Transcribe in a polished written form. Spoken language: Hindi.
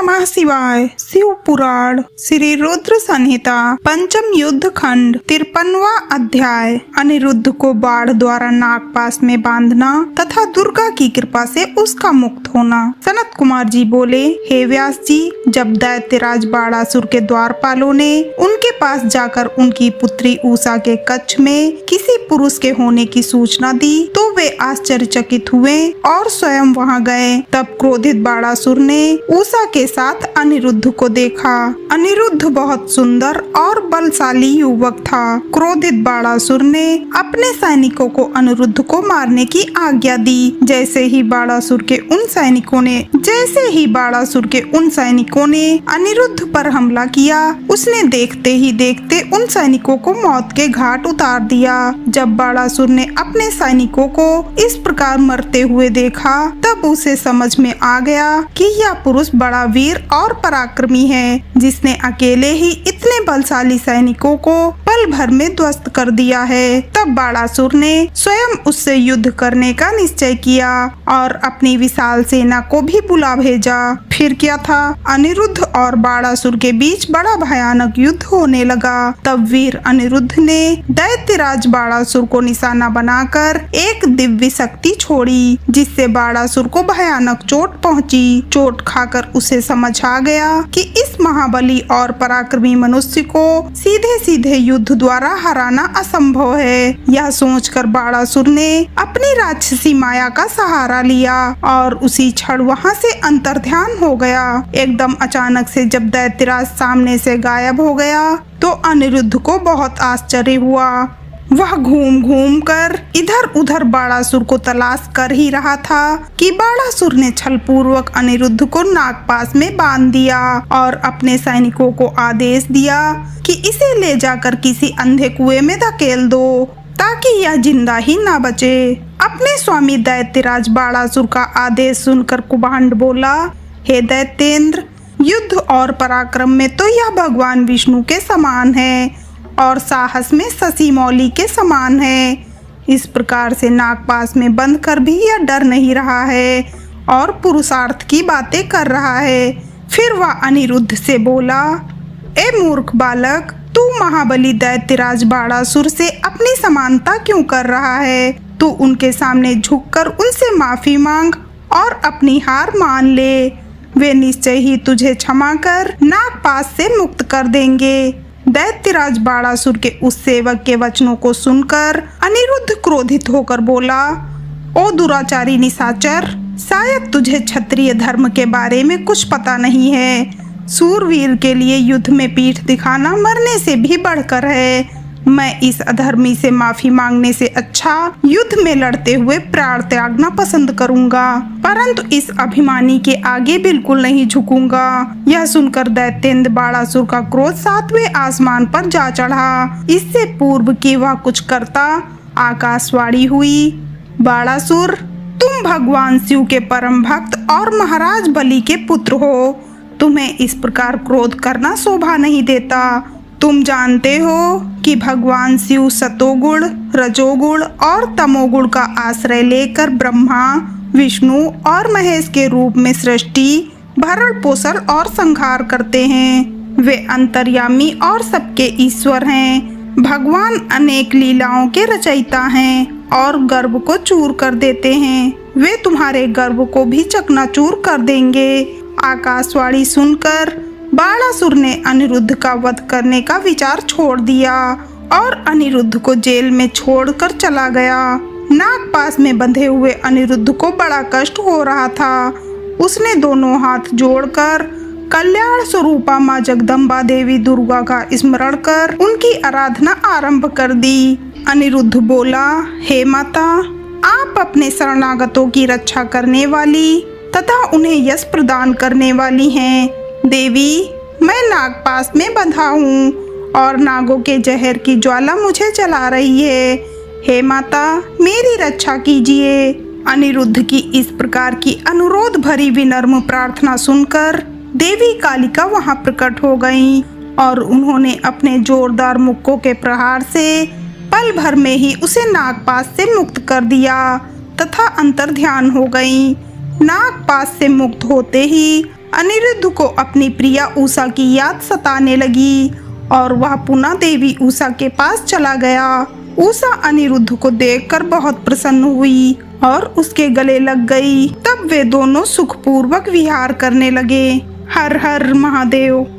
नमः शिवाय। शिव पुराण श्री रुद्र संहिता पंचम युद्ध खंड 53वां अध्याय। अनिरुद्ध को बाढ़ द्वारा नागपाश में बांधना तथा दुर्गा की कृपा से उसका मुक्त होना। सनत कुमार जी बोले, हे व्यास जी, जब दैत्यराज बाणासुर के द्वारपालों ने उनके पास जाकर उनकी पुत्री उषा के कक्ष में किसी पुरुष के होने की सूचना दी तो वे आश्चर्यचकित हुए और स्वयं वहां गए। तब क्रोधित बाणासुर ने उषा के साथ अनिरुद्ध को देखा। अनिरुद्ध बहुत सुंदर और बलशाली युवक था। क्रोधित बाणासुर ने अपने सैनिकों को अनिरुद्ध को मारने की आज्ञा दी। जैसे ही बाणासुर के उन सैनिकों ने अनिरुद्ध पर हमला किया, उसने देखते ही देखते उन सैनिकों को मौत के घाट उतार दिया। जब बाणासुर ने अपने सैनिकों को इस प्रकार मरते हुए देखा, तब उसे समझ में आ गया कि यह पुरुष बड़ा वीर और पराक्रमी है, जिसने अकेले ही इतने बलशाली सैनिकों को पल भर में ध्वस्त कर दिया है। तब बाणासुर ने स्वयं उससे युद्ध करने का निश्चय किया और अपनी विशाल सेना को भी बुला भेजा। फिर क्या था, अनिरुद्ध और बाणासुर के बीच बड़ा भयानक युद्ध होने लगा। तब वीर अनिरुद्ध ने दैत्यराज बाणासुर को निशाना बनाकर एक दिव्य शक्ति छोड़ी, जिससे बाणासुर को भयानक चोट पहुंची। चोट खाकर उसे समझ आ गया कि इस महाबली और पराक्रमी मनुष्य को सीधे सीधे युद्ध द्वारा हराना असंभव है। यह सोचकर बाणासुर ने अपनी राक्षसी माया का सहारा लिया और उसी क्षण वहां से अंतर्ध्यान हो गया। एकदम अचानक से जब दैत्यराज सामने से गायब हो गया तो अनिरुद्ध को बहुत आश्चर्य हुआ। वह घूम घूम कर इधर उधर बाणासुर को तलाश कर ही रहा था कि बाणासुर ने छलपूर्वक अनिरुद्ध को नागपाश में बांध दिया और अपने सैनिकों को आदेश दिया कि इसे ले जाकर किसी अंधे कुएं में धकेल दो ताकि यह जिंदा ही ना बचे। अपने स्वामी दैत्यराज बाणासुर का आदेश सुनकर कुभांड बोला, हे दैत्येंद्र, युद्ध और पराक्रम में तो यह भगवान विष्णु के समान है और साहस में शशि मौली के समान है। इस प्रकार से नागपाश में बंद कर भी यह डर नहीं रहा है और पुरुषार्थ की बातें कर रहा है। फिर वह अनिरुद्ध से बोला, ए मूर्ख बालक, तू महाबली दैत्यराज बाणासुर से अपनी समानता क्यों कर रहा है? तू उनके सामने झुककर उनसे माफी मांग और अपनी हार मान ले। वे निश्चय ही तुझे क्षमा कर नागपाश से मुक्त कर देंगे। दैत्यराज बाणासुर के उस सेवक के वचनों को सुनकर अनिरुद्ध क्रोधित होकर बोला, ओ दुराचारी निशाचर, शायद तुझे क्षत्रिय धर्म के बारे में कुछ पता नहीं है। सूरवीर के लिए युद्ध में पीठ दिखाना मरने से भी बढ़कर है। मैं इस अधर्मी से माफी मांगने से अच्छा युद्ध में लड़ते हुए प्राण त्यागना पसंद करूंगा, परंतु इस अभिमानी के आगे बिल्कुल नहीं झुकूंगा। यह सुनकर दैत्येंद्र बाणासुर का क्रोध 7वें आसमान पर जा चढ़ा। इससे पूर्व कि वह कुछ करता, आकाशवाणी हुई, बाणासुर, तुम भगवान शिव के परम भक्त और महाराज बलि के पुत्र हो। तुम्हें इस प्रकार क्रोध करना शोभा नहीं देता। तुम जानते हो कि भगवान शिव सतोगुण, रजोगुण और तमोगुण का आश्रय लेकर ब्रह्मा, विष्णु और महेश के रूप में सृष्टि, भरण पोषण और संहार करते हैं। वे अंतर्यामी और सबके ईश्वर हैं। भगवान अनेक लीलाओं के रचयिता हैं और गर्भ को चूर कर देते हैं। वे तुम्हारे गर्भ को भी चकनाचूर कर देंगे। आकाशवाणी सुनकर बाणासुर ने अनिरुद्ध का वध करने का विचार छोड़ दिया और अनिरुद्ध को जेल में छोड़कर चला गया। नागपाश में बंधे हुए अनिरुद्ध को बड़ा कष्ट हो रहा था। उसने दोनों हाथ जोड़कर कल्याण स्वरूपा माँ जगदम्बा देवी दुर्गा का स्मरण कर उनकी आराधना आरंभ कर दी। अनिरुद्ध बोला, हे माता, आप अपने शरणागतों की रक्षा करने वाली तथा उन्हें यश प्रदान करने वाली हैं। देवी, मैं नागपाश में बंधा हूँ और नागों के जहर की ज्वाला मुझे जला रही है। हे माता, मेरी रक्षा कीजिए। अनिरुद्ध की इस प्रकार की अनुरोध भरी विनम्र प्रार्थना सुनकर देवी कालिका वहां प्रकट हो गईं और उन्होंने अपने जोरदार मुक्कों के प्रहार से पल भर में ही उसे नागपाश से मुक्त कर दिया तथा अंतर्ध्यान हो गईं। नागपाश से मुक्त होते ही अनिरुद्ध को अपनी प्रिया उषा की याद सताने लगी और वह पुनः देवी उषा के पास चला गया। उषा अनिरुद्ध को देखकर बहुत प्रसन्न हुई और उसके गले लग गई। तब वे दोनों सुखपूर्वक विहार करने लगे। हर हर महादेव।